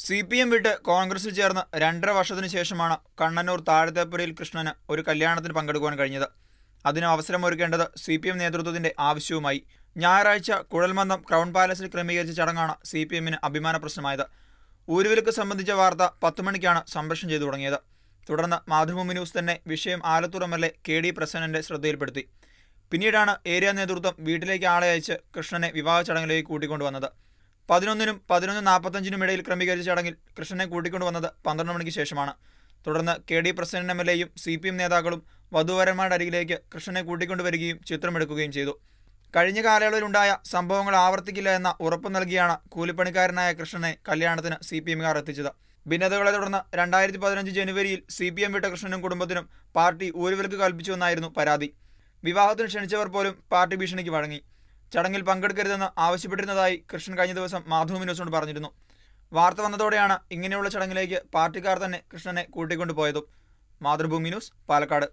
CPM വിട്ട് കോൺഗ്രസിൽ ചേർന്ന് 2.5 വർഷത്തിനു ശേഷമാണ് കണ്ണനൂർ താഴത്തേപ്പുരയിൽ കൃഷ്ണന് ഒരു കല്യാണത്തിന് പങ്കെടുക്കുവാൻ കഴിഞ്ഞത്. അതിന് അവസരമൊരുക്കേണ്ടത് CPM നേതൃത്വത്തിന്റെ ആവശ്യവുമായി. ഞായറാഴ്ച കുഴൽമന്ദം ക്രൗൺ പാലസിൽ ക്രമീകരിച്ച ചടങ്ങാണ് CPMന് അഭിമാന പ്രശ്നമായത്. ഊരുവിലക്ക് സംബന്ധിച്ച വാർത്ത 10 മണിക്കാണ് സംപ്രേഷണം ചെയ്തു തുടങ്ങിയത്. തുടർന്ന് മാതൃഭൂമി ന്യൂസ് തന്നെ വിഷയം ആലത്തൂർ MLA KD പ്രസന്നന്റെ ശ്രദ്ധയിൽപ്പെടുത്തി. പിന്നീടാണ് ഏരിയ നേതൃത്വം വീട്ടിലേക്ക് ആളെ അയച്ച് കൃഷ്ണനെ വിവാഹ ചടങ്ങിലേക്ക് കൂട്ടിക്കൊണ്ടുവന്നത്. 11-നും 11:45-നും ഇടയിൽ ക്രമീകരിച്ച ചടങ്ങിൽ കൃഷ്ണനെ കൂട്ടിക്കൊണ്ടുവന്നത് 12 മണിക്ക് ശേഷമാണ്. തുടർന്ന് KD പ്രസന്നൻ MLAയും CPM നേതാക്കളും വധൂവരന്മാരുടെ അരികിലേക്ക് കൃഷ്ണനെ കൂട്ടിക്കൊണ്ടുവരികയും ചിത്രമെടുക്കുകയും ചെയ്തു. കഴിഞ്ഞ കാലയളവിലുണ്ടായ സംഭവങ്ങൾ ആവർത്തിക്കില്ല എന്ന ഉറപ്പ് നൽകിയാണ് കൂലിപ്പണിക്കാരനായ കൃഷ്ണനെ കല്യാണത്തിന് CPMകാർ എത്തിച്ചത്. ഭിന്നതകളെ തുടർന്ന് 2015 ജനുവരിയിൽ CPM വിട്ട കൃഷ്ണനും കുടുംബത്തിനും പാർട്ടി ഊരുവിലക്ക് കൽപ്പിച്ചുവെന്നായിരുന്നു പരാതി. വിവാഹത്തിന് ക്ഷണിച്ചവർ പോലും പാർട്ടി ഭീഷണിക്ക് വഴങ്ങി. ചടങ്ങിൽ പങ്കെടുക്കരുതെന്ന് ആവശ്യപ്പെട്ടിരുന്നതായി കൃഷ്ണൻ കഴിഞ്ഞ ദിവസം മാതൃഭൂമി ന്യൂസിനോട് പറഞ്ഞിരുന്നു. വാർത്ത വന്നതോടെയാണ് ഇങ്ങനെയുള്ള ചടങ്ങിലേക്ക് പാർട്ടിക്കാർ തന്നെ കൃഷ്ണനെ കൂട്ടിക്കൊണ്ടുപോയതും. മാതൃഭൂമി ന്യൂസ്, പാലക്കാട്.